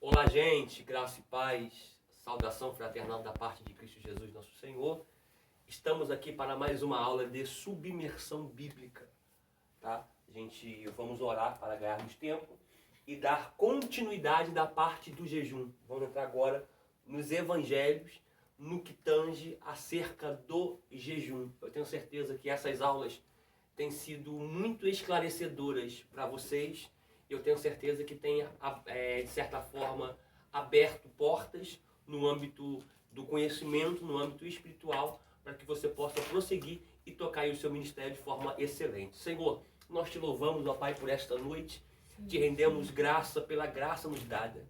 Olá, gente, graça e paz, saudação fraternal da parte de Cristo Jesus, nosso Senhor. Estamos aqui para mais uma aula de submersão bíblica, tá? Vamos orar para ganharmos tempo e dar continuidade da parte do jejum. Vamos entrar agora nos evangelhos, no que tange acerca do jejum. Eu tenho certeza que essas aulas têm sido muito esclarecedoras para vocês. Eu tenho certeza que tem, de certa forma, aberto portas no âmbito do conhecimento, no âmbito espiritual, para que você possa prosseguir e tocar aí o seu ministério de forma excelente. Senhor, nós te louvamos, ó Pai, por esta noite. Te rendemos graça pela graça nos dada.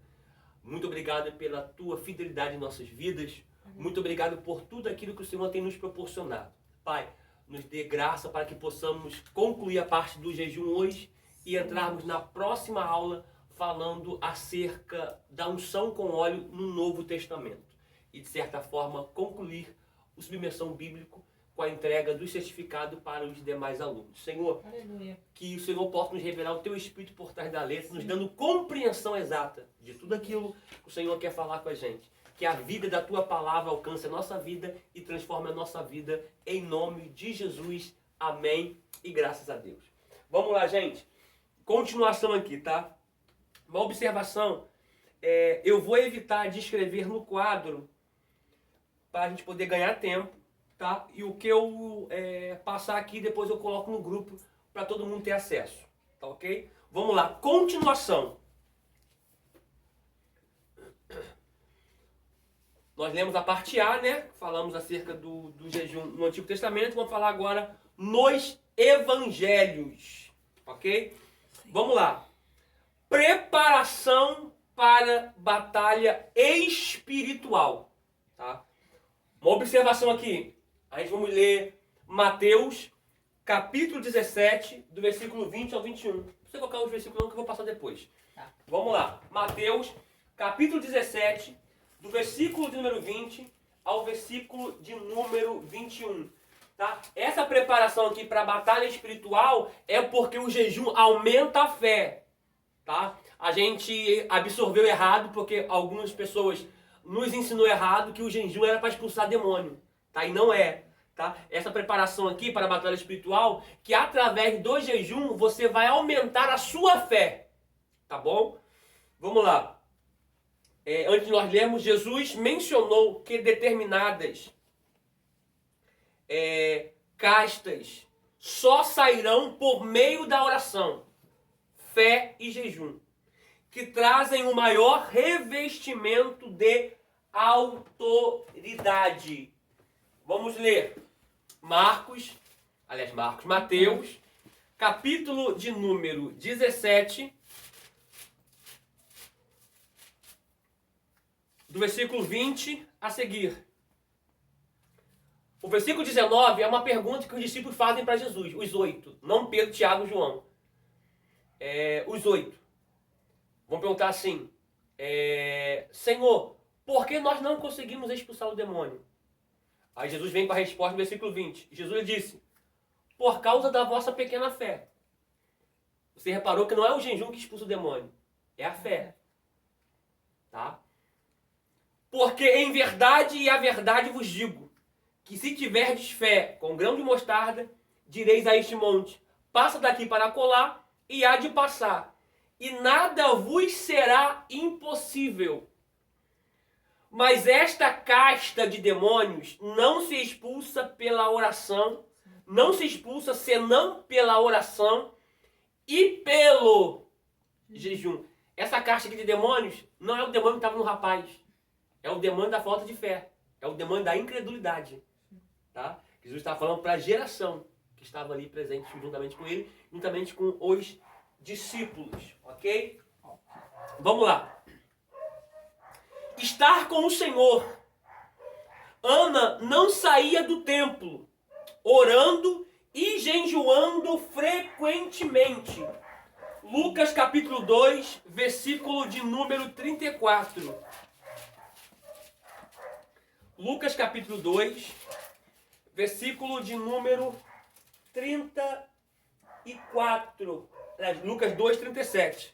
Muito obrigado pela tua fidelidade em nossas vidas. Muito obrigado por tudo aquilo que o Senhor tem nos proporcionado. Pai, nos dê graça para que possamos concluir a parte do jejum hoje e entrarmos na próxima aula falando acerca da unção com óleo no Novo Testamento. E, de certa forma, concluir o submersão bíblico com a entrega do certificado para os demais alunos. Senhor, aleluia, que o Senhor possa nos revelar o teu Espírito por trás da letra, nos dando compreensão exata de tudo aquilo que o Senhor quer falar com a gente. Que a vida da tua palavra alcance a nossa vida e transforme a nossa vida em nome de Jesus. Amém e graças a Deus. Vamos lá, gente. Continuação aqui, tá? Uma observação. Eu vou evitar de escrever no quadro para a gente poder ganhar tempo, tá? E o que eu passar aqui, depois eu coloco no grupo para todo mundo ter acesso, tá ok? Vamos lá. Continuação. Nós lemos a parte A, né? Falamos acerca do jejum no Antigo Testamento. Vamos falar agora nos Evangelhos, ok? Vamos lá. Preparação para batalha espiritual. Tá? Uma observação aqui. A gente vamos ler Mateus, capítulo 17, do versículo 20 ao 21. Não precisa colocar os versículos que eu vou passar depois. Tá. Vamos lá. Mateus, capítulo 17, do versículo de número 20 ao versículo de número 21. Tá? Essa preparação aqui para a batalha espiritual é porque o jejum aumenta a fé. Tá? A gente absorveu errado porque algumas pessoas nos ensinou errado que o jejum era para expulsar demônio. Tá? E não é. Tá? Essa preparação aqui para a batalha espiritual, que através do jejum você vai aumentar a sua fé. Tá bom? Vamos lá. Antes de nós lermos, Jesus mencionou que determinadas castas só sairão por meio da oração, fé e jejum, que trazem o maior revestimento de autoridade. Vamos ler Mateus, capítulo de número 17, do versículo 20 a seguir. O versículo 19 é uma pergunta que os discípulos fazem para Jesus, os 8, não Pedro, Tiago e João. Os 8. Vão perguntar assim, Senhor, por que nós não conseguimos expulsar o demônio? Aí Jesus vem com a resposta no versículo 20. Jesus disse, por causa da vossa pequena fé. Você reparou que não é o jejum que expulsa o demônio, é a fé. Tá? Porque em verdade e a verdade vos digo, que se tiverdes fé com grão de mostarda, direis a este monte, passa daqui para acolá, e há de passar, e nada vos será impossível. Mas esta casta de demônios não se expulsa pela oração, não se expulsa senão pela oração e pelo jejum. Essa casta aqui de demônios não é o demônio que estava no rapaz, é o demônio da falta de fé, é o demônio da incredulidade. Tá? Jesus está falando para a geração que estava ali presente juntamente com ele, juntamente com os discípulos, ok? Vamos lá. Estar com o Senhor. Ana não saía do templo, orando e jejuando frequentemente. Lucas capítulo 2, versículo de número 34. Lucas capítulo 2, versículo de número 34. Lucas 2, 37.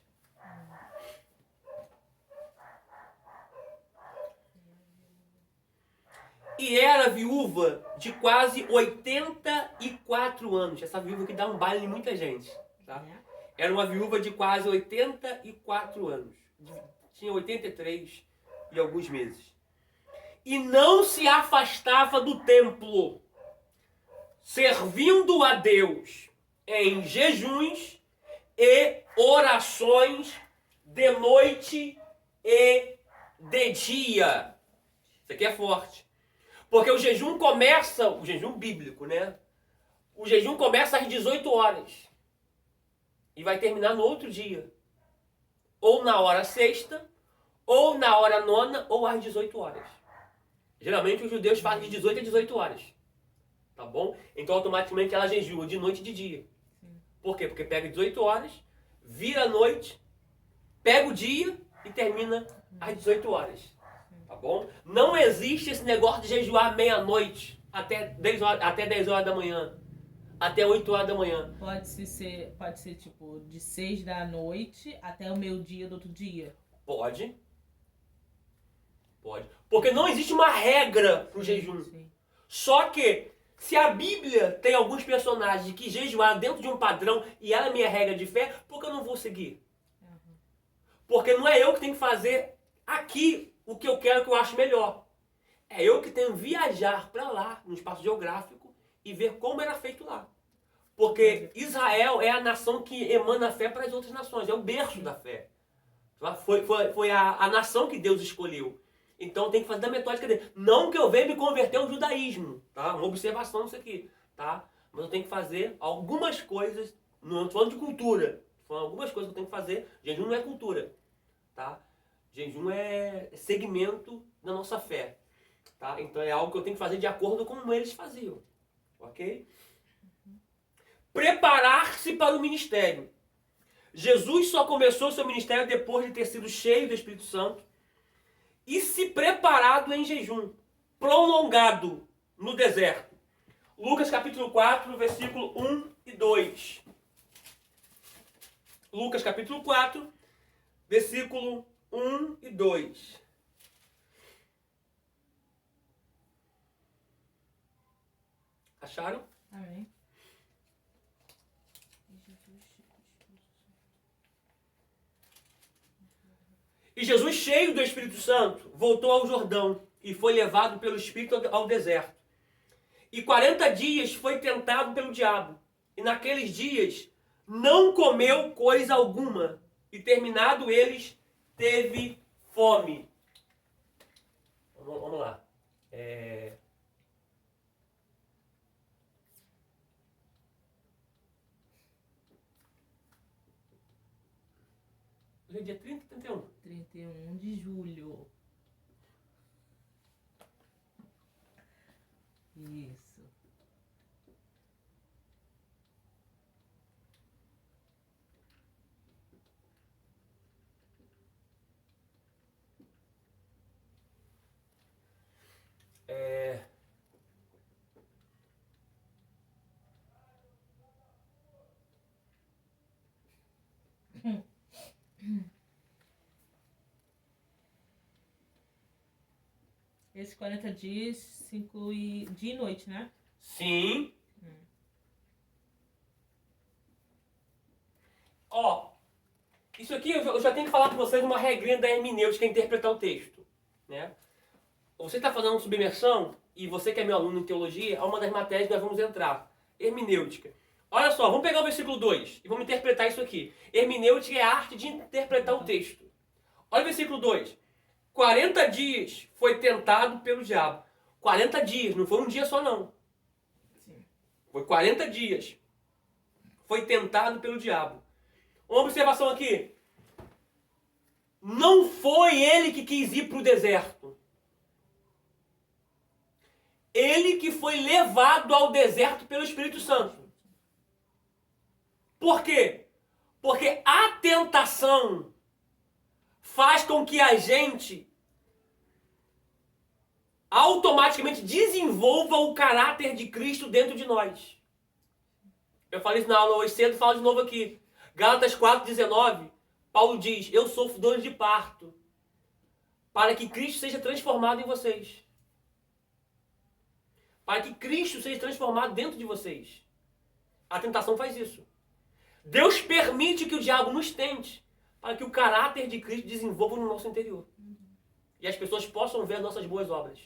e era viúva de quase 84 anos. Essa viúva que dá um baile em muita gente. Tá? Era uma viúva de quase 84 anos. Tinha 83 e alguns meses. E não se afastava do templo, servindo a Deus em jejuns e orações de noite e de dia. Isso aqui é forte. Porque o jejum começa, o jejum bíblico, né? O jejum começa às 18 horas. E vai terminar no outro dia. Ou na hora sexta, ou na hora nona, ou às 18 horas. Geralmente os judeus fazem de 18 a 18 horas. Tá bom? Então automaticamente ela jejua de noite e de dia. Por quê? Porque pega 18 horas, vira a noite, pega o dia e termina às 18 horas. Tá bom? Não existe esse negócio de jejuar meia-noite até 10 horas da manhã. Até 8 horas da manhã. Pode ser tipo de 6 da noite até o meio-dia do outro dia? Pode. Pode. Porque não existe uma regra pro jejum. Sim. Só que, se a Bíblia tem alguns personagens que jejuaram dentro de um padrão e ela é minha regra de fé, por que eu não vou seguir? Uhum. Porque não é eu que tenho que fazer aqui o que eu quero, que eu acho melhor. É eu que tenho que viajar para lá, no espaço geográfico, e ver como era feito lá. Porque Israel é a nação que emana a fé para as outras nações, é o berço da fé. Foi a nação que Deus escolheu. Então tem que fazer da metódica dele. Não que eu venha me converter ao judaísmo, tá? Uma observação nisso aqui, tá? Mas eu tenho que fazer algumas coisas, não estou falando de cultura, estou falando algumas coisas que eu tenho que fazer. Jejum não é cultura, tá? Jejum é segmento da nossa fé, tá? Então é algo que eu tenho que fazer de acordo com como eles faziam, ok? Preparar-se para o ministério. Jesus só começou seu ministério depois de ter sido cheio do Espírito Santo e se preparado em jejum, prolongado no deserto. Lucas capítulo 4, versículo 1 e 2. Lucas capítulo 4, versículo 1 e 2. Acharam? Amém. E Jesus, cheio do Espírito Santo, voltou ao Jordão e foi levado pelo Espírito ao deserto. E 40 dias foi tentado pelo diabo. E naqueles dias não comeu coisa alguma. E terminado eles, teve fome. Vamos lá. Hoje é dia 30, 31. 31 de julho. Isso. Esses 40 dias inclui dia e noite, né? Sim. Ó, isso aqui eu já tenho que falar para vocês uma regrinha da hermenêutica, interpretar o texto, né? Você está fazendo submersão e você que é meu aluno em teologia, é uma das matérias que nós vamos entrar. Hermenêutica. Olha só, vamos pegar o versículo 2 e vamos interpretar isso aqui. Hermenêutica é a arte de interpretar o texto. Olha o versículo 2. 40 dias foi tentado pelo diabo. 40 dias, não foi um dia só não. Sim. Foi 40 dias. Foi tentado pelo diabo. Uma observação aqui. Não foi ele que quis ir para o deserto. Ele que foi levado ao deserto pelo Espírito Santo. Por quê? Porque a tentação faz com que a gente automaticamente desenvolva o caráter de Cristo dentro de nós. Eu falei isso na aula hoje cedo, falo de novo aqui. Gálatas 4,19, Paulo diz, eu sofro dores de parto, para que Cristo seja transformado em vocês. para que Cristo seja transformado dentro de vocês. A tentação faz isso. Deus permite que o diabo nos tente, para que o caráter de Cristo desenvolva no nosso interior. E as pessoas possam ver as nossas boas obras.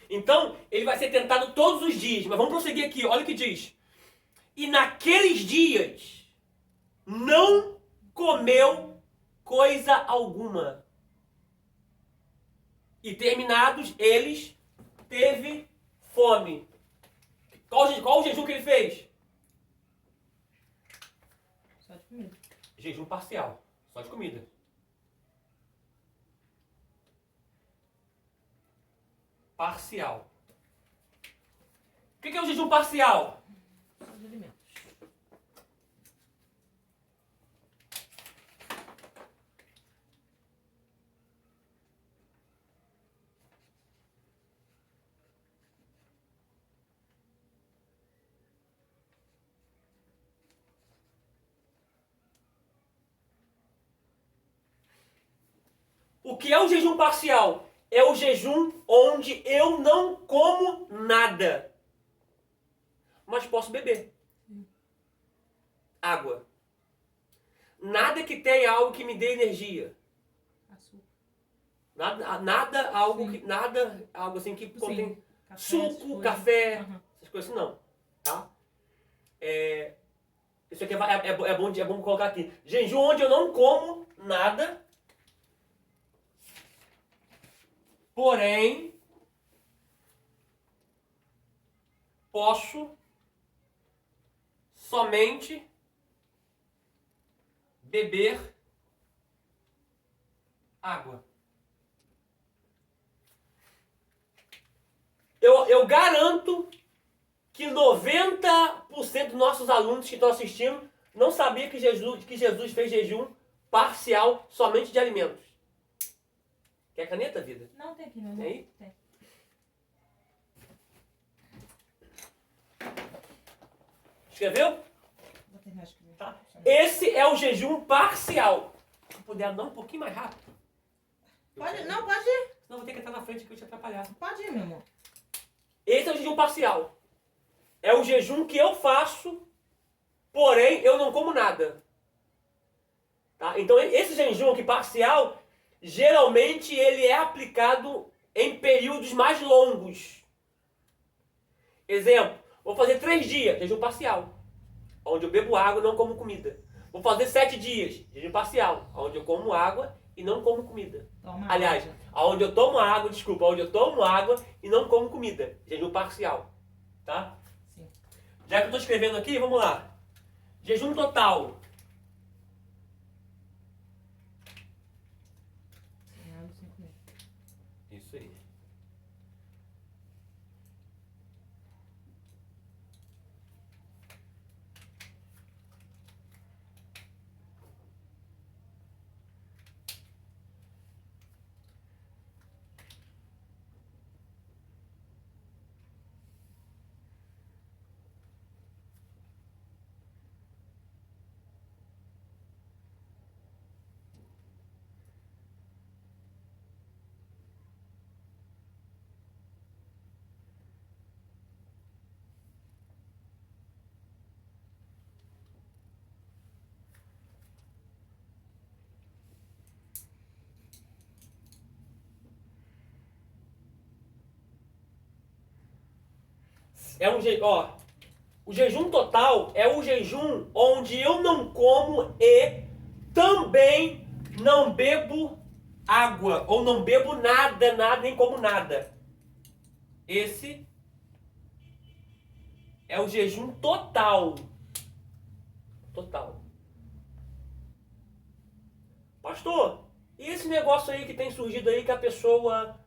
Então, ele vai ser tentado todos os dias. Mas vamos prosseguir aqui, olha o que diz. E naqueles dias não comeu coisa alguma. E terminados eles, teve fome. Qual o jejum que ele fez? Só de comida. Jejum parcial, só de comida. Parcial. O que é o jejum parcial? Só de alimentos. O que é o jejum parcial? É o jejum onde eu não como nada, mas posso beber água. Nada que tenha algo que me dê energia. Açúcar. Nada algo assim que contém Café, suco, café, Uhum. essas coisas assim não, tá? Isso aqui é bom colocar aqui. Jejum onde eu não como nada, porém posso somente beber água. Eu garanto que 90% dos nossos alunos que estão assistindo não sabia que Jesus fez jejum parcial somente de alimentos. Quer caneta, vida? Não, tem aqui, não. Tem aí? Tem. Escreveu? Vou terminar de escrever. Tá. Esse é o jejum parcial. Se puder andar um pouquinho mais rápido. Pode ir. Não, pode ir. Senão eu vou ter que estar na frente que eu te atrapalhar. Pode ir, meu amor. Esse é o jejum parcial. É o jejum que eu faço, porém eu não como nada. Tá? Então esse jejum aqui parcial, geralmente ele é aplicado em períodos mais longos. Exemplo, vou fazer 3 dias, jejum parcial, onde eu bebo água e não como comida. Vou fazer 7 dias, jejum parcial, onde eu como água e não como comida. Toma Aliás, água. onde eu tomo água e não como comida. Jejum parcial. Tá? Sim. Já que eu estou escrevendo aqui, vamos lá. Jejum total. Sem água, sem comer. Isso aí. O jejum total é o jejum onde eu não como e também não bebo água, ou não bebo nada, nem como nada. Esse é o jejum total. Total. Pastor, e esse negócio aí que tem surgido aí que a pessoa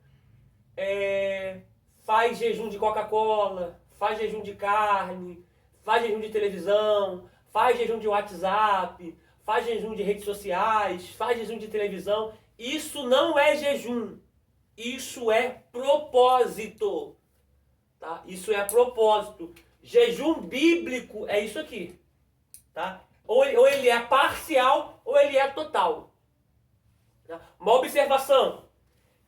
faz jejum de Coca-Cola, faz jejum de carne, faz jejum de televisão, faz jejum de WhatsApp, faz jejum de redes sociais, faz jejum de televisão. Isso não é jejum. Isso é propósito. Tá? Isso é propósito. Jejum bíblico é isso aqui. Tá? Ou ele é parcial ou ele é total. Tá? Uma observação.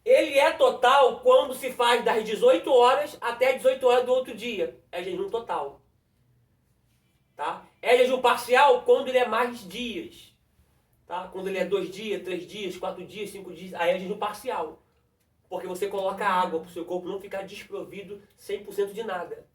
Ele é total quando se faz das 18 horas até 18 horas do outro dia. É jejum total. Tá? É jejum parcial quando ele é mais dias. Tá? Quando ele é 2 dias, 3 dias, 4 dias, 5 dias, aí é jejum parcial. Porque você coloca água para o seu corpo não ficar desprovido 100% de nada.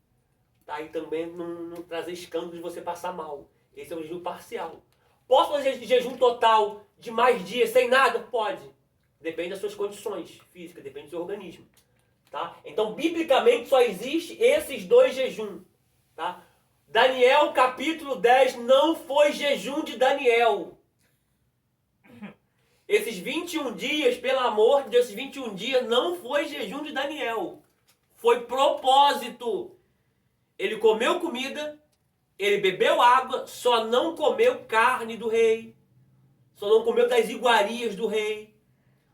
Tá? E também não trazer escândalo de você passar mal. Esse é o jejum parcial. Posso fazer jejum total de mais dias sem nada? Pode. Depende das suas condições físicas, depende do seu organismo. Tá? Então, biblicamente, só existe esses 2 jejuns. Tá? Daniel, capítulo 10, não foi jejum de Daniel. Esses 21 dias, pelo amor de Deus, esses 21 dias não foi jejum de Daniel. Foi propósito. Ele comeu comida, ele bebeu água, só não comeu carne do rei. Só não comeu das iguarias do rei.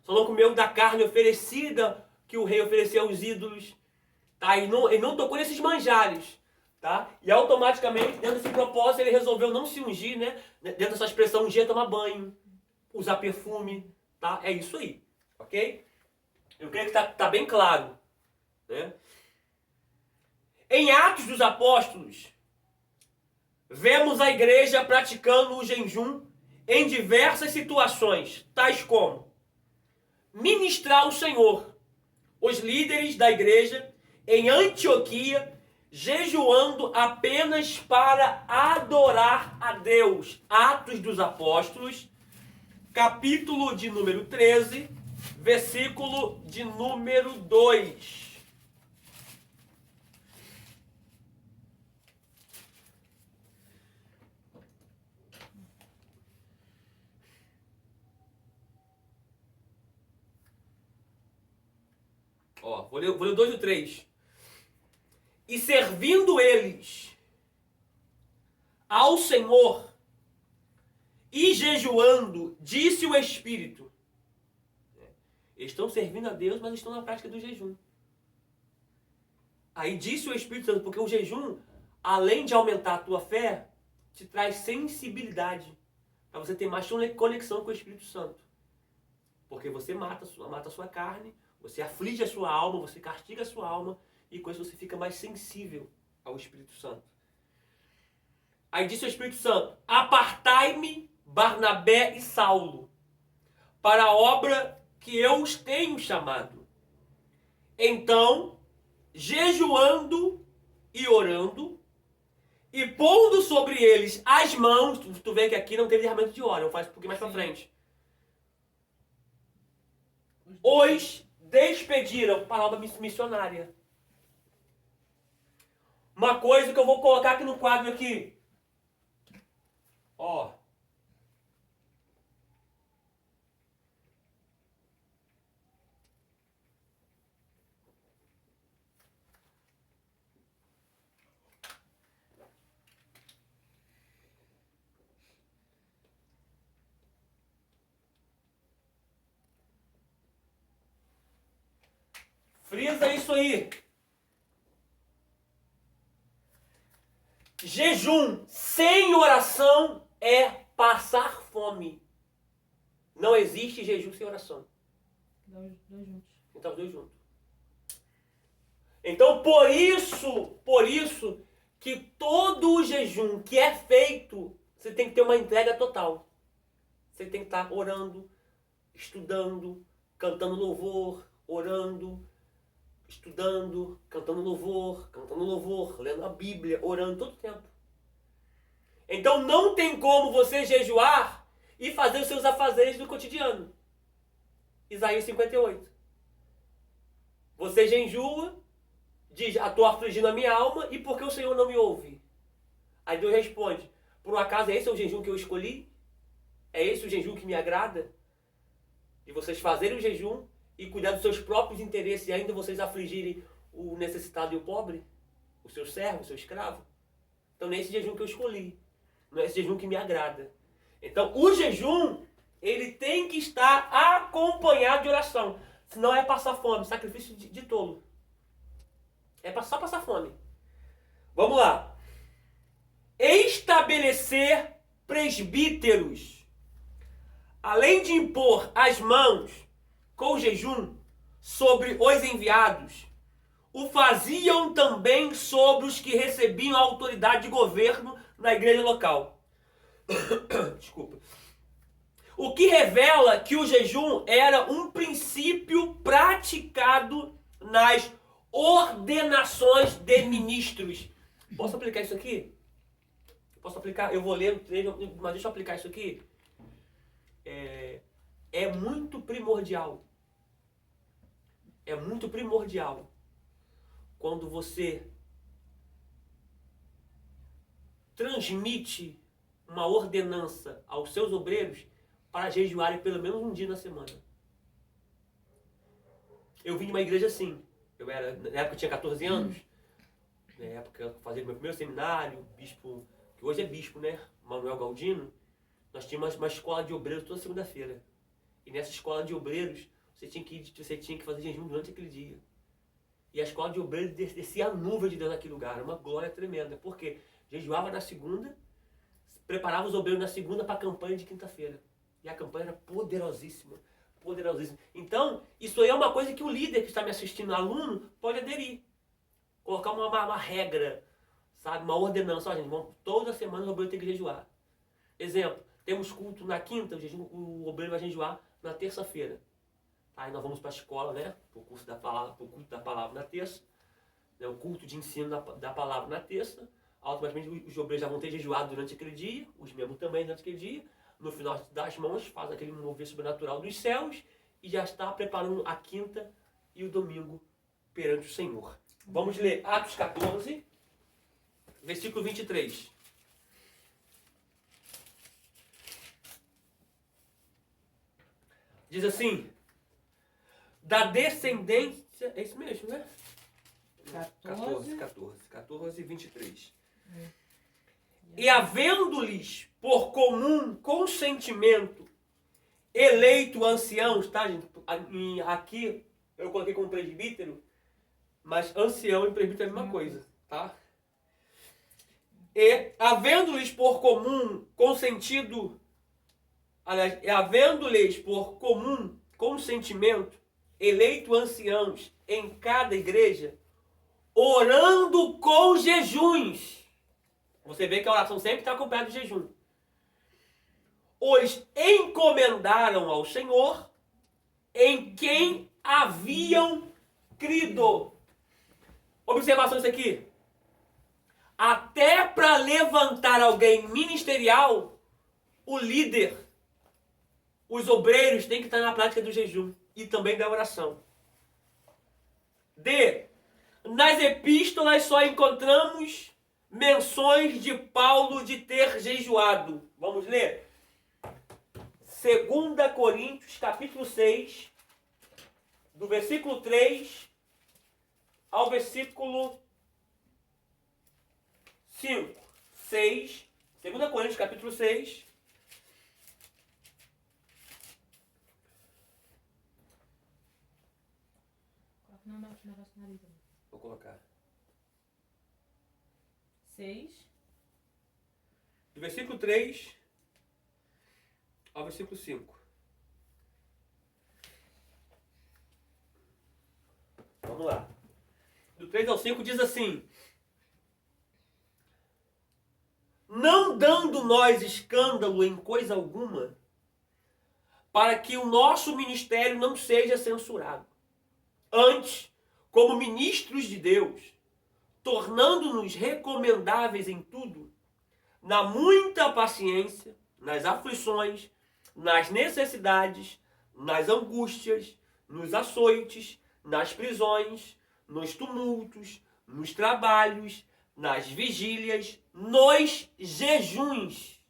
Só não comeu da carne oferecida que o rei ofereceu aos ídolos. Tá? Ele não tocou nesses manjares. Tá? E automaticamente, dentro desse propósito, ele resolveu não se ungir, né? Dentro dessa expressão, ungir é tomar banho, usar perfume. Tá? É isso aí. Ok? Eu creio que tá bem claro. Né? Em Atos dos Apóstolos, vemos a igreja praticando o jejum em diversas situações, tais como ministrar o Senhor. Os líderes da igreja em Antioquia jejuando apenas para adorar a Deus. Atos dos Apóstolos, capítulo de número 13, versículo de número 2. Ó, vou ler o 2 e o 3. E servindo eles ao Senhor e jejuando, disse o Espírito. Eles estão servindo a Deus, mas estão na prática do jejum. Aí disse o Espírito Santo, porque o jejum, além de aumentar a tua fé, te traz sensibilidade. Para você ter mais conexão com o Espírito Santo. Porque você mata a sua carne, você aflige a sua alma, você castiga a sua alma, e com isso você fica mais sensível ao Espírito Santo. Aí disse o Espírito Santo, apartai-me Barnabé e Saulo para a obra que eu os tenho chamado. Então, jejuando e orando, e pondo sobre eles as mãos, tu vê que aqui não teve derramamento de óleo, eu faço um pouquinho mais para frente. Os despediram para a obra missionária. Uma coisa que eu vou colocar aqui no quadro aqui. Ó. Frisa isso aí. Jejum sem oração é passar fome. Não existe jejum sem oração. Dá os dois juntos. Então os dois juntos. Então por isso que todo o jejum que é feito, você tem que ter uma entrega total. Você tem que estar orando, estudando, cantando louvor, orando, estudando, cantando louvor, lendo a Bíblia, orando todo o tempo. Então não tem como você jejuar e fazer os seus afazeres do cotidiano. Isaías 58. Você jejua, diz, estou afligindo a minha alma, e por que o Senhor não me ouve? Aí Deus responde, por um acaso esse é o jejum que eu escolhi? É esse o jejum que me agrada? De vocês fazerem o jejum e cuidar dos seus próprios interesses e ainda vocês afligirem o necessitado e o pobre? O seu servo, o seu escravo? Então não é esse jejum que eu escolhi. Não é esse jejum que me agrada. Então o jejum, ele tem que estar acompanhado de oração. Senão é passar fome, sacrifício de tolo. É só passar fome. Vamos lá. Estabelecer presbíteros. Além de impor as mãos com o jejum, sobre os enviados, o faziam também sobre os que recebiam a autoridade de governo na igreja local. Desculpa. O que revela que o jejum era um princípio praticado nas ordenações de ministros. Posso aplicar isso aqui? Posso aplicar? Eu vou ler o treino, mas deixa eu aplicar isso aqui. É muito primordial. É muito primordial quando você transmite uma ordenança aos seus obreiros para jejuarem pelo menos um dia na semana. Eu vim de uma igreja assim. Na época eu tinha 14 anos. Na época eu fazia meu primeiro seminário, bispo, que hoje é bispo, né? Manuel Galdino. Nós tínhamos uma escola de obreiros toda segunda-feira. E nessa escola de obreiros, você tinha que fazer jejum durante aquele dia. E a escola de obreiros descia a nuvem de Deus naquele lugar. Uma glória tremenda. Por quê? Jejuava na segunda, preparava os obreiros na segunda para a campanha de quinta-feira. E a campanha era poderosíssima. Poderosíssima. Então, isso aí é uma coisa que o líder que está me assistindo, aluno, pode aderir. Colocar uma regra, sabe? Uma ordenança. Ó, gente, toda semana o obreiro tem que jejuar. Exemplo, temos culto na quinta, o obreiro vai jejuar na terça-feira. Aí nós vamos para a escola, né? Para o culto da palavra na terça. Né? O culto de ensino da palavra na terça. Automaticamente os obreiros já vão ter jejuado durante aquele dia. Os membros também durante aquele dia. No final das mãos, faz aquele mover sobrenatural dos céus. E já está preparando a quinta e o domingo perante o Senhor. Vamos ler Atos 14, versículo 23. Diz assim: da descendência... É isso mesmo, né? 14, 23. E havendo-lhes por comum consentimento eleito anciãos, tá, gente? Aqui eu coloquei como presbítero, mas ancião e presbítero é a mesma coisa, tá? E havendo-lhes por comum consentido, aliás, havendo-lhes por comum consentimento eleito anciãos em cada igreja, orando com jejuns. Você vê que a oração sempre está acompanhada de jejum. Os encomendaram ao Senhor, em quem haviam crido. Observação isso aqui. Até para levantar alguém ministerial, o líder, os obreiros têm que estar na prática do jejum e também da oração. Nas epístolas só encontramos menções de Paulo de ter jejuado. Vamos ler? 2 Coríntios, capítulo 6, do versículo 3 ao versículo 5. 6, 2 Coríntios, capítulo 6. Vou colocar. 6. Do versículo 3 ao versículo 5. Vamos lá. Do 3 ao 5 diz assim: não dando nós escândalo em coisa alguma, para que o nosso ministério não seja censurado. Antes, como ministros de Deus, tornando-nos recomendáveis em tudo, na muita paciência, nas aflições, nas necessidades, nas angústias, nos açoites, nas prisões, nos tumultos, nos trabalhos, nas vigílias, nos jejuns.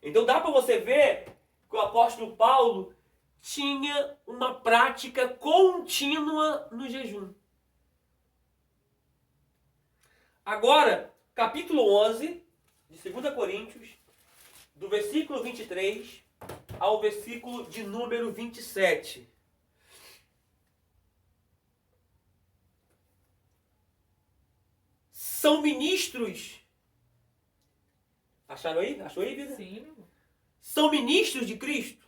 Então dá para você ver que o apóstolo Paulo tinha uma prática contínua no jejum. Agora, capítulo 11 de 2 Coríntios, do versículo 23 ao versículo de número 27. São ministros. Acharam aí? Achou aí, vida? Sim. São ministros de Cristo.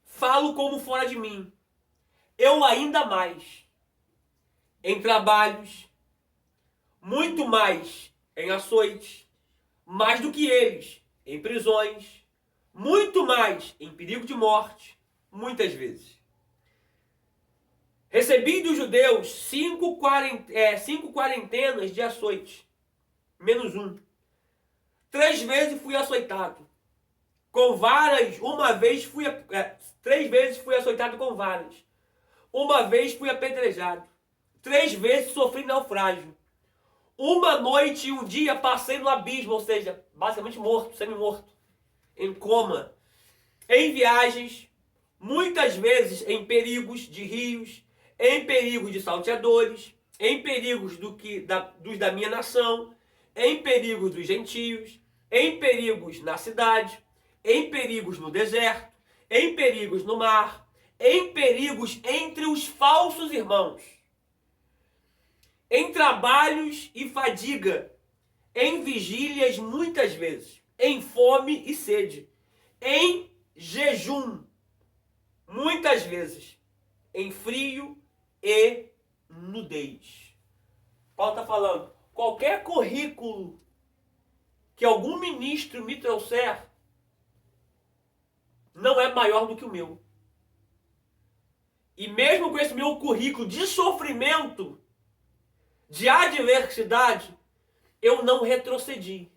Falo como fora de mim. eu ainda mais em trabalhos, muito mais em açoites, mais do que eles em prisões, muito mais em perigo de morte, muitas vezes. Recebi dos judeus 5 quarentenas de açoites, menos um. 3 vezes fui açoitado com varas, 3 vezes fui açoitado com varas. 1 vez fui apedrejado. 3 vezes sofri naufrágio. 1 noite e 1 dia passei no abismo, ou seja, basicamente morto, semi-morto, em coma. Em viagens, muitas vezes em perigos de rios, em perigos de salteadores, em perigos dos da minha nação, em perigos dos gentios, em perigos na cidade, em perigos no deserto, em perigos no mar, em perigos entre os falsos irmãos, em trabalhos e fadiga, em vigílias muitas vezes, em fome e sede, em jejum muitas vezes, em frio e nudez. Paulo está falando, qualquer currículo que algum ministro me trouxer não é maior do que o meu. E mesmo com esse meu currículo de sofrimento, de adversidade, eu não retrocedi.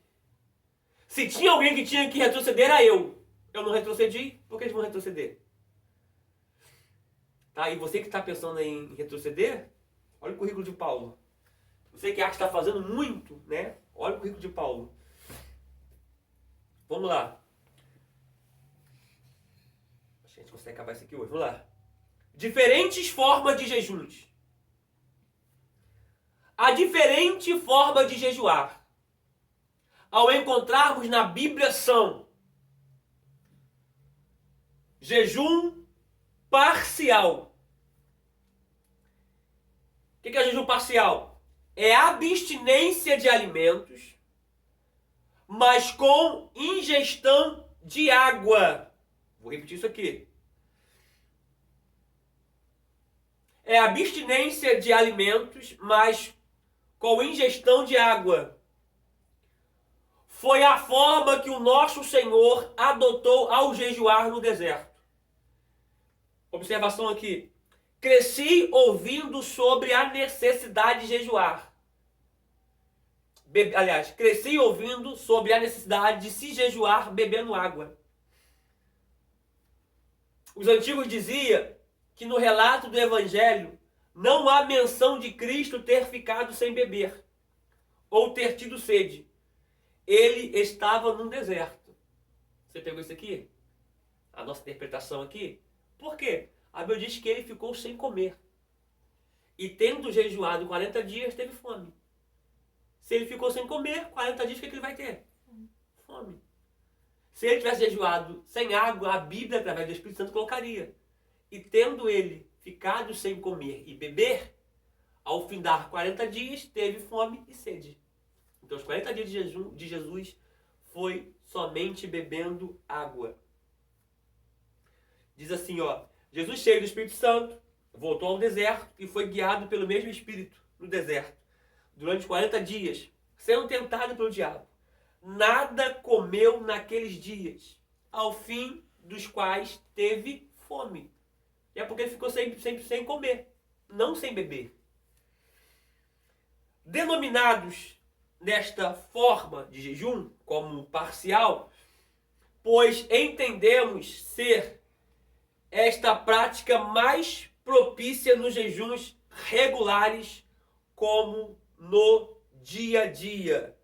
Se tinha alguém que tinha que retroceder, era eu. Eu não retrocedi, por que eles vão retroceder? Tá? E você que está pensando em retroceder, olha o currículo de Paulo. Você que acha que está fazendo muito, né? Olha o currículo de Paulo. Vamos lá. A gente consegue acabar isso aqui hoje. Vamos lá. Diferentes formas de jejuns. A diferente forma de jejuar, ao encontrarmos na Bíblia, são jejum parcial. O que é jejum parcial? É abstinência de alimentos, mas com ingestão de água. Vou repetir isso aqui. É abstinência de alimentos, mas com ingestão de água. Foi a forma que o nosso Senhor adotou ao jejuar no deserto. Observação aqui. Cresci ouvindo sobre a necessidade de jejuar. Cresci ouvindo sobre a necessidade de se jejuar bebendo água. Os antigos diziam que no relato do Evangelho não há menção de Cristo ter ficado sem beber ou ter tido sede. Ele estava num deserto. Você pegou isso aqui? A nossa interpretação aqui? Por quê? A Bíblia diz que ele ficou sem comer. E tendo jejuado 40 dias, teve fome. Se ele ficou sem comer, 40 dias, o que ele vai ter? Fome. Se ele tivesse jejuado sem água, a Bíblia, através do Espírito Santo, colocaria. E tendo ele ficado sem comer e beber, ao findar 40 dias, teve fome e sede. Então, os 40 dias de jejum de Jesus foi somente bebendo água. Diz assim, ó, Jesus, cheio do Espírito Santo, voltou ao deserto e foi guiado pelo mesmo Espírito no deserto, durante 40 dias, sendo tentado pelo diabo. Nada comeu naqueles dias, ao fim dos quais teve fome. E é porque ele ficou sempre sem comer, não sem beber. Denominados nesta forma de jejum, como parcial, pois entendemos ser esta prática mais propícia nos jejuns regulares, como no dia a dia.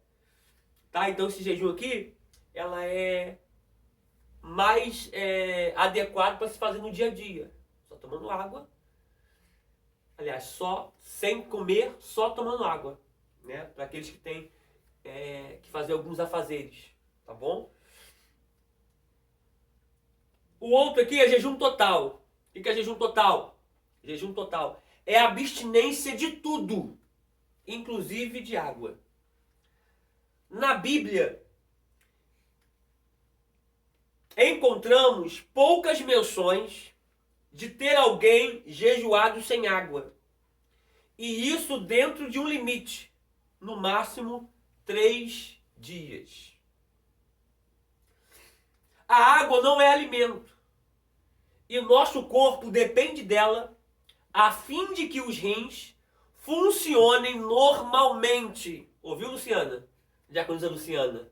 Tá? Então esse jejum aqui, ela é mais adequado para se fazer no dia a dia. Só tomando água. Aliás, só sem comer, só tomando água. Né? Para aqueles que têm que fazer alguns afazeres. Tá bom? O outro aqui é jejum total. O que é jejum total? Jejum total é abstinência de tudo, inclusive de água. Na Bíblia, encontramos poucas menções de ter alguém jejuado sem água. E isso dentro de um limite, no máximo 3 dias. A água não é alimento. E nosso corpo depende dela a fim de que os rins funcionem normalmente. Ouviu, Luciana? Diaconisa Luciana.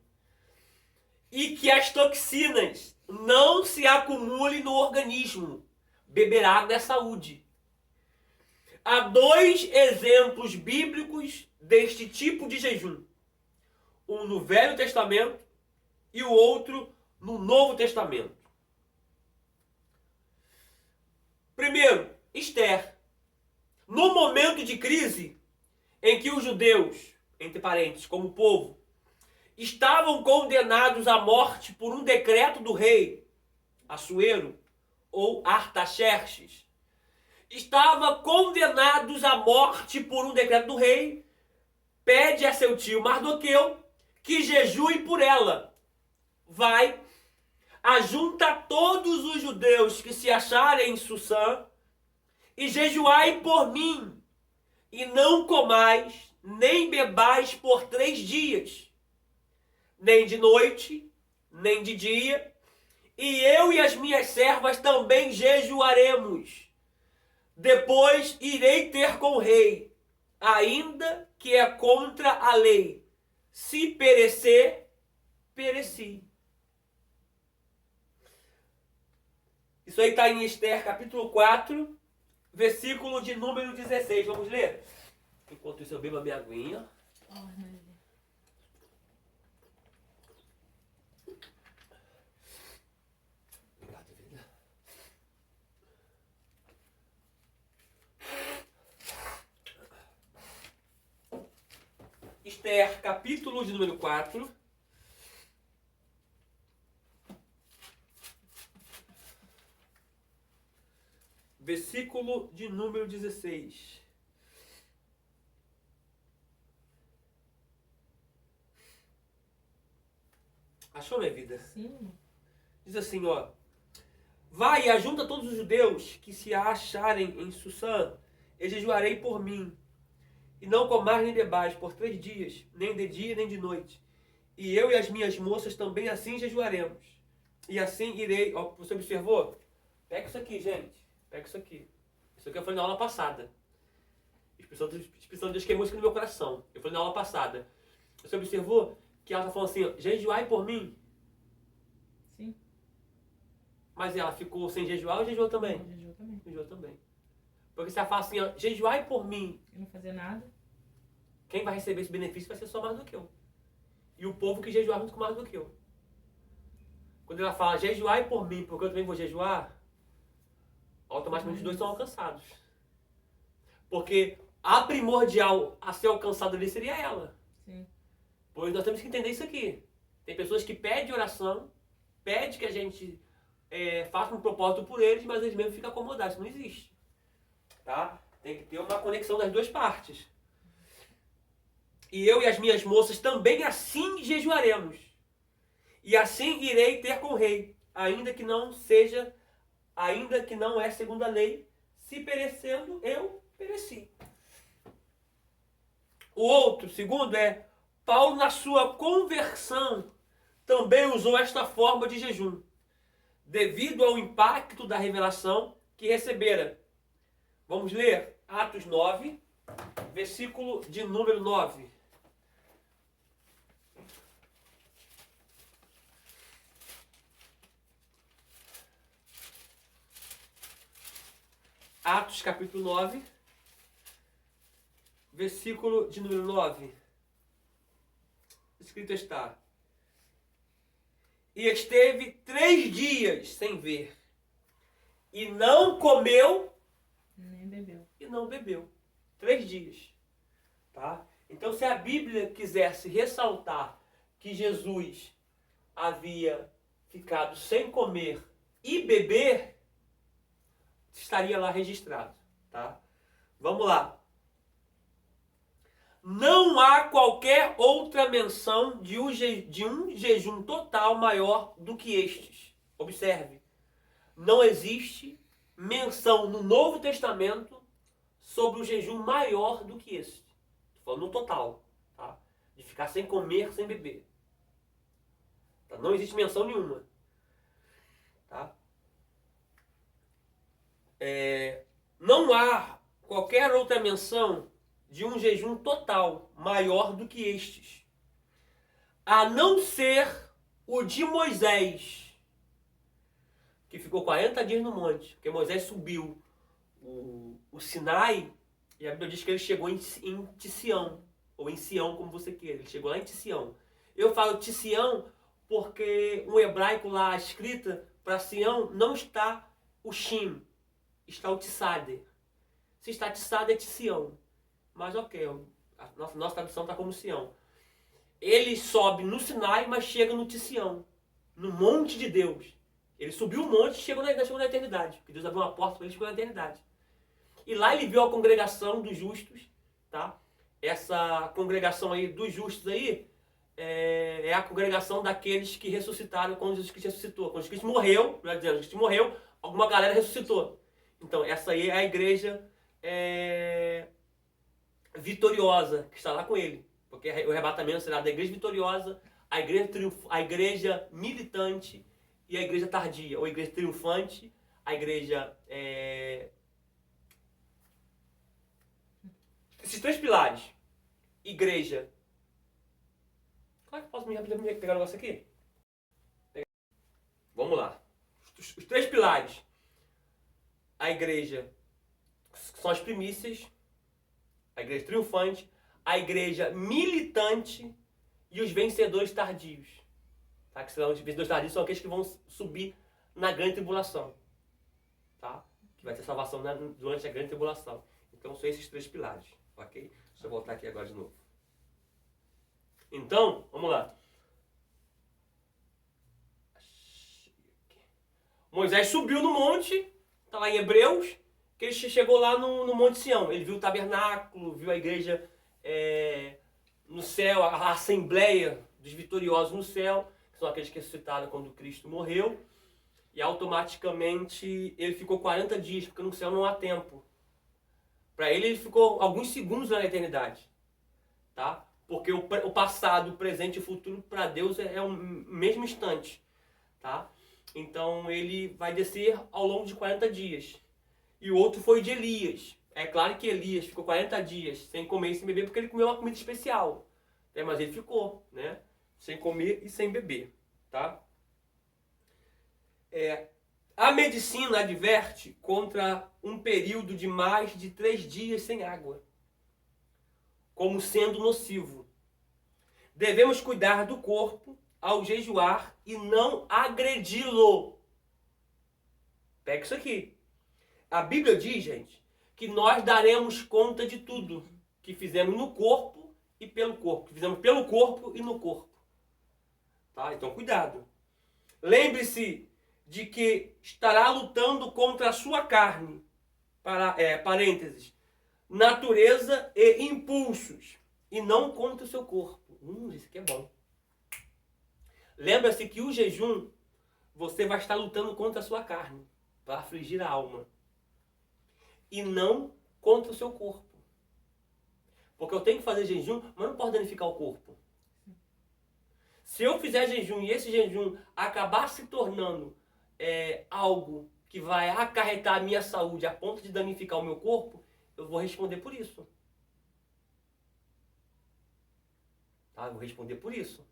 E que as toxinas não se acumulem no organismo. Beber água é saúde. Há 2 exemplos bíblicos deste tipo de jejum. Um no Velho Testamento e o outro no Novo Testamento. Primeiro, Esther. No momento de crise em que os judeus, entre parênteses, como povo, estavam condenados à morte por um decreto do rei Assuero ou Artaxerxes, estavam condenados à morte por um decreto do rei, pede a seu tio Mardoqueu que jejue por ela. Vai, ajunta todos os judeus que se acharem em Susã e jejuai por mim, e não comais, nem bebais por 3 dias, nem de noite, nem de dia, e eu e as minhas servas também jejuaremos. Depois irei ter com o rei, ainda que é contra a lei. Se perecer, pereci. Isso aí está em Esther, capítulo 4, versículo de número 16. Vamos ler? Enquanto isso eu bebo a minha aguinha. Obrigado, vida. Esther, capítulo de número 4. Versículo de número 16. Achou, minha vida? Sim. Diz assim, ó. Vai e ajunta todos os judeus que se acharem em Susã, e jejuarei por mim. E não comais nem bebais por 3 dias, nem de dia nem de noite. E eu e as minhas moças também assim jejuaremos. E assim irei... Ó, você observou? Pega isso aqui, gente. Pega isso aqui. Isso aqui eu falei na aula passada. A expressão de Deus queimou isso aqui no meu coração. Eu falei na aula passada. Você observou que ela está falando assim, ó, jejuai por mim? Sim. Mas ela ficou sem jejuar ou jejuou também? Não, jejuou também. Jejuou também. Porque se ela fala assim, ó, jejuai por mim, E não fazer nada. quem vai receber esse benefício vai ser só Mardoqueu. E o povo que jejuar junto com Mardoqueu. Quando ela fala, jejuai por mim, porque eu também vou jejuar, automaticamente os dois são alcançados. Porque a primordial a ser alcançada ali seria ela. Sim. Pois nós temos que entender isso aqui. Tem pessoas que pedem oração, pedem que a gente faça um propósito por eles, mas eles mesmos ficam acomodados. Isso não existe. Tá? Tem que ter uma conexão das duas partes. E eu e as minhas moças também assim jejuaremos. E assim irei ter com o rei, ainda que não é segundo a lei, se perecendo, eu pereci. O outro, segundo, é Paulo, na sua conversão, também usou esta forma de jejum, devido ao impacto da revelação que recebera. Vamos ler Atos 9, versículo de número 9. Atos capítulo 9, versículo de número 9. Escrito está: e esteve 3 dias sem ver, e não comeu, Nem bebeu. e não bebeu. 3 dias. Tá? Então, se a Bíblia quisesse ressaltar que Jesus havia ficado sem comer e beber, estaria lá registrado. Tá? Vamos lá. Não há qualquer outra menção de um jejum total maior do que estes. Observe. Não existe menção no Novo Testamento sobre o jejum maior do que esse. Estou falando no total, tá? De ficar sem comer, sem beber. Tá? Não existe menção nenhuma. Tá? Não há qualquer outra menção de um jejum total maior do que estes. A não ser o de Moisés, que ficou 40 dias no monte. Porque Moisés subiu o Sinai, e a Bíblia diz que ele chegou em Ticião, ou em Sião, como você queira. Ele chegou lá em Ticião. Eu falo Ticião porque o hebraico lá, escrita para Sião, não está o Shin, está o Tissader. Se está Tissader, é Ticião. Mas ok, a nossa tradução está como Sião. Ele sobe no Sinai, mas chega no Ticião, no monte de Deus. Ele subiu o monte e chegou na eternidade. Porque Deus abriu uma porta para ele e chegou na eternidade. E lá ele viu a congregação dos justos, tá? Essa congregação aí dos justos aí é a congregação daqueles que ressuscitaram quando Jesus Cristo ressuscitou. Quando Jesus Cristo morreu, melhor dizendo, Jesus Cristo morreu, alguma galera ressuscitou. Então essa aí é a igreja vitoriosa que está lá com ele. Porque o arrebatamento será da igreja vitoriosa, a igreja militante e a igreja tardia, ou a igreja triunfante, a igreja... Esses três pilares. Igreja. Como é que eu posso me pegar o negócio aqui? Vamos lá. Os três pilares. A igreja são as primícias, a igreja triunfante, a igreja militante e os vencedores tardios. Tá? Que serão os vencedores tardios são aqueles que vão subir na grande tribulação. Tá? Que vai ter salvação durante a grande tribulação. Então são esses três pilares. Ok? Deixa eu voltar aqui agora de novo. Então, vamos lá. Moisés subiu no monte, está lá em Hebreus, que ele chegou lá no Monte Sião. Ele viu o tabernáculo, viu a igreja no céu, a assembleia dos vitoriosos no céu, que são aqueles que ressuscitaram quando Cristo morreu. E automaticamente ele ficou 40 dias, porque no céu não há tempo. Para ele ficou alguns segundos na eternidade. Tá? Porque o passado, o presente e o futuro para Deus é o mesmo instante. Tá? Então ele vai descer ao longo de 40 dias. E o outro foi de Elias. É claro que Elias ficou 40 dias sem comer e sem beber porque ele comeu uma comida especial. Mas ele ficou, né? Sem comer e sem beber. Tá? A medicina adverte contra um período de mais de 3 dias sem água, como sendo nocivo. Devemos cuidar do corpo ao jejuar e não agredi-lo. Pega isso aqui. A Bíblia diz, gente, que nós daremos conta de tudo que fizemos no corpo e pelo corpo. Que fizemos pelo corpo e no corpo. Tá? Então, cuidado. Lembre-se de que estará lutando contra a sua carne, parênteses, natureza e impulsos, e não contra o seu corpo. Isso aqui é bom. Lembra-se que o jejum, você vai estar lutando contra a sua carne, para afligir a alma, e não contra o seu corpo. Porque eu tenho que fazer jejum, mas não posso danificar o corpo. Se eu fizer jejum e esse jejum acabar se tornando algo que vai acarretar a minha saúde a ponto de danificar o meu corpo, eu vou responder por isso. Tá? Eu vou responder por isso.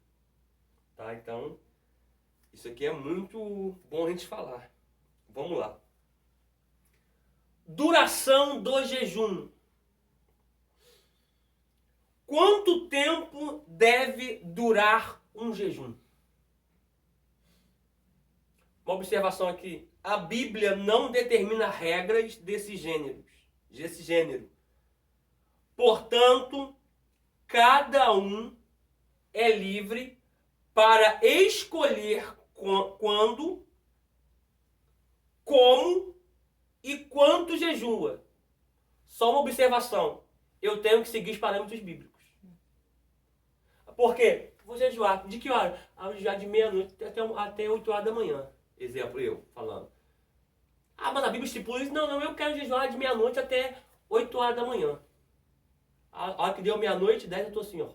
Tá? Então, isso aqui é muito bom a gente falar. Vamos lá. Duração do jejum. Quanto tempo deve durar um jejum? Uma observação aqui. A Bíblia não determina regras desse gênero. Portanto, cada um é livre para escolher quando, como e quanto jejua. Só uma observação. Eu tenho que seguir os parâmetros bíblicos. Por quê? Vou jejuar. De que hora? Vou jejuar de meia-noite até 8 horas da manhã. Exemplo, eu falando. Mas a Bíblia estipula isso. Não, eu quero jejuar de meia-noite até 8 horas da manhã. A hora que deu meia-noite, 10, eu tô assim, ó.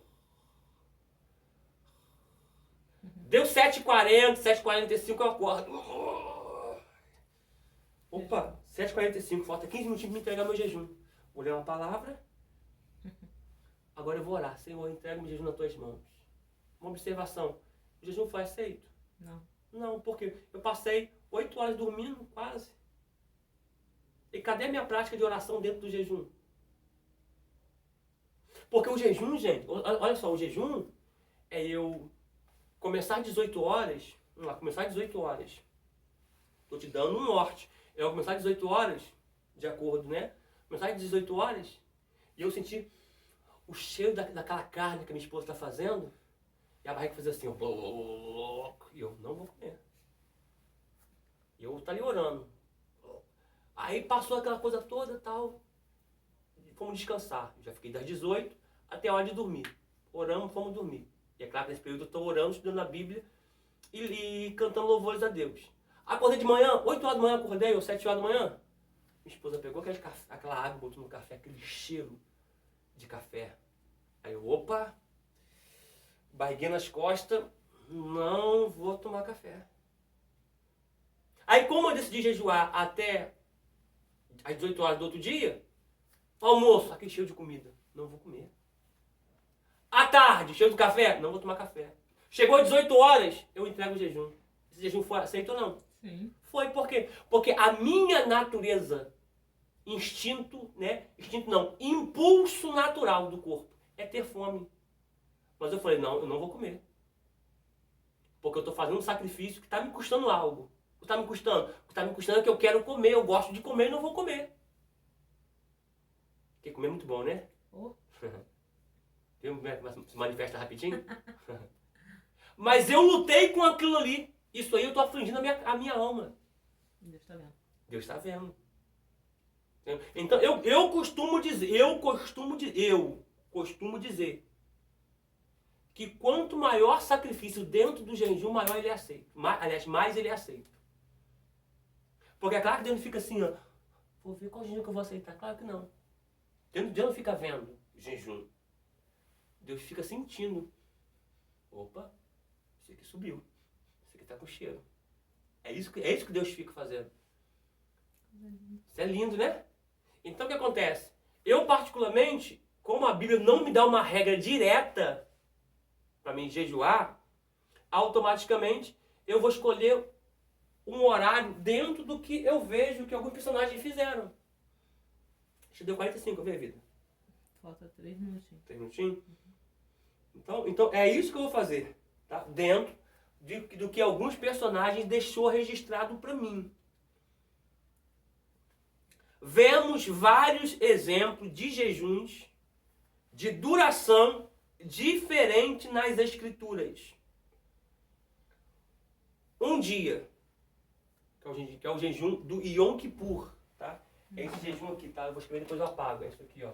Deu 7h40, 7h45, eu acordo. Opa, 7h45, falta 15 minutinhos para me entregar meu jejum. Vou ler uma palavra. Agora eu vou orar. Senhor, eu entrego meu jejum nas tuas mãos. Uma observação. O jejum foi aceito? Não. Não, porque eu passei 8 horas dormindo, quase. E cadê a minha prática de oração dentro do jejum? Porque o jejum, gente, olha só, o jejum é eu começar às 18 horas. Vamos lá, começar às 18 horas. Estou te dando um norte. Eu começar às 18 horas, de acordo, né? Começar às 18 horas e eu sentir o cheiro daquela carne que a minha esposa está fazendo. E a barriga fazer assim, ó. E eu não vou comer. E eu estou ali orando. Aí passou aquela coisa toda e tal. Fomos descansar. Eu já fiquei das 18 até a hora de dormir. Oramos, fomos dormir. E é claro que nesse período eu estou orando, estudando a Bíblia e cantando louvores a Deus. Acordei de manhã, 8 horas da manhã acordei, ou 7 horas da manhã. Minha esposa pegou aquela água, botou no café, aquele cheiro de café. Aí eu, opa, barriguinha nas costas, não vou tomar café. Aí como eu decidi jejuar até às 18 horas do outro dia, almoço, aquele cheiro de comida, não vou comer. À tarde, cheiro de café, não vou tomar café. Chegou às 18 horas, eu entrego o jejum. Esse jejum foi aceito ou não? Sim. Foi por quê? Porque a minha natureza, instinto, né? Instinto não, impulso natural do corpo é ter fome. Mas eu falei, não, eu não vou comer. Porque eu estou fazendo um sacrifício que está me custando algo. O que está me custando? O que está me custando é que eu quero comer, eu gosto de comer e não vou comer. Porque comer é muito bom, né? Oh. Viu como é que se manifesta rapidinho? Mas eu lutei com aquilo ali. Isso aí eu estou afligindo a minha alma. Deus está vendo. Deus está vendo. Então eu costumo dizer que quanto maior sacrifício dentro do jejum, maior ele é aceito. Aliás, mais ele é aceito. Porque é claro que Deus não fica assim, ó, vou ver qual jejum que eu vou aceitar. Claro que não. Deus não fica vendo o jejum. Deus fica sentindo. Opa, isso aqui subiu. Isso aqui está com cheiro. É isso que Deus fica fazendo. Isso é lindo, né? Então o que acontece? Eu particularmente, como a Bíblia não me dá uma regra direta para mim jejuar, automaticamente eu vou escolher um horário dentro do que eu vejo que alguns personagens fizeram. Já deu 45, eu vi a vida. Falta 3 minutinhos. 3 minutinhos? Então é isso que eu vou fazer. Tá? Dentro do que alguns personagens deixou registrado para mim. Vemos vários exemplos de jejuns de duração diferente nas Escrituras. Um dia, que é o jejum do Yom Kippur, tá? É esse jejum aqui, tá? Eu vou escrever depois eu apago. É isso aqui, ó.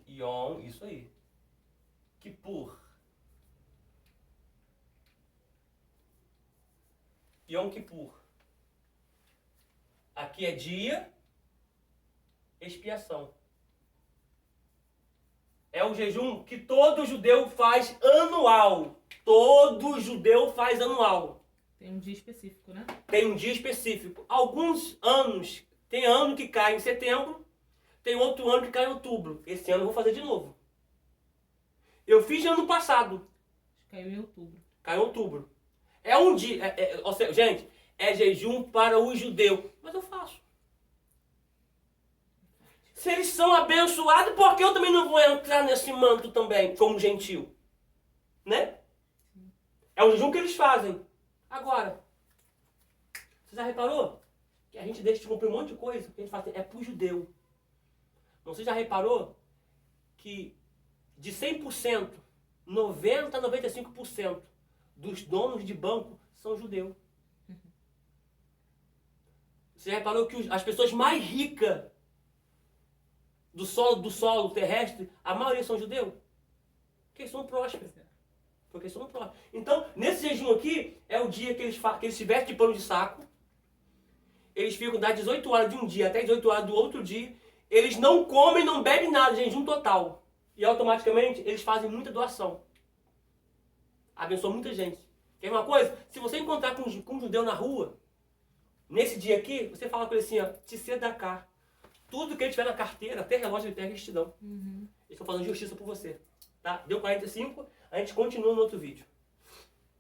Yom, isso aí. Kippur. Yom Kippur. Aqui é dia, expiação. É o jejum que todo judeu faz anual. Todo judeu faz anual. Tem um dia específico, né? Tem um dia específico. Alguns anos, tem ano que cai em setembro, tem outro ano que cai em outubro. Esse ano eu vou fazer de novo. Eu fiz ano passado. Caiu em outubro. Caiu em outubro. É um dia. Ou seja, gente, é jejum para o judeu. Mas eu faço. Se eles são abençoados, por que eu também não vou entrar nesse manto também, como gentil? Né? É o jejum que eles fazem. Agora, você já reparou? Que a gente deixa de cumprir um monte de coisa que a gente fala assim, é para o judeu. Você já reparou que de 100%, 90% a 95% dos donos de banco são judeus? Você já reparou que as pessoas mais ricas do solo terrestre, a maioria são judeus? Porque eles são prósperos. Porque eles são prósperos. Então, nesse jejum aqui, é o dia que eles se vestem de pano de saco eles ficam das 18 horas de um dia até 18 horas do outro dia, eles não comem, não bebem nada, jejum total. E automaticamente eles fazem muita doação. Abençoa muita gente. Quer uma coisa? Se você encontrar com um judeu na rua, nesse dia aqui, você fala com ele assim, ó, tzedakah. Tudo que ele tiver na carteira, até relógio ele pega, eles te dão. Eles estão fazendo justiça por você. Tá? Deu 45, a gente continua no outro vídeo.